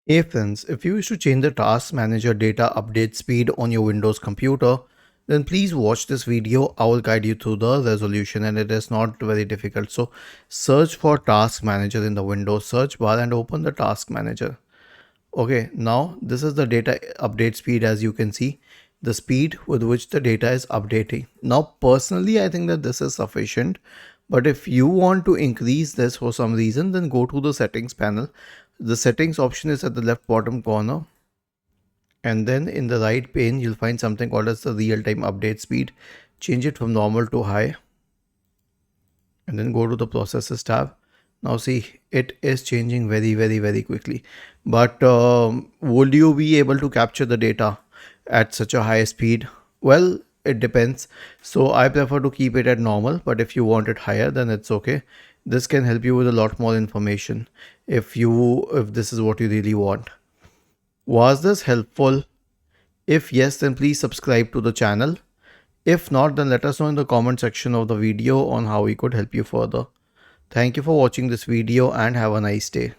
Hey friends, if you wish to change the Task Manager data update speed on your Windows computer, then please watch this video. I will guide you through the resolution and it is not very difficult. So search for Task Manager in the Windows search bar and open the Task Manager. Okay, now this is the data update speed. As you can see, the speed with which the data is updating. Now personally, I think that this is sufficient, but if you want to increase this for some reason, then go to the settings panel. The settings option is at the left bottom corner, and then in the right pane you'll find something called as the real-time update speed. Change it from normal to high and then go to the processes tab. Now see, it is changing very quickly, but would you be able to capture the data at such a high speed? Well, it depends. So I prefer to keep it at normal, but if you want it higher, then it's okay. This can help you with a lot more information if this is what you really want. Was this helpful? If yes, then please subscribe to the channel. If not, then let us know in the comment section of the video on how we could help you further. Thank you for watching this video and have a nice day.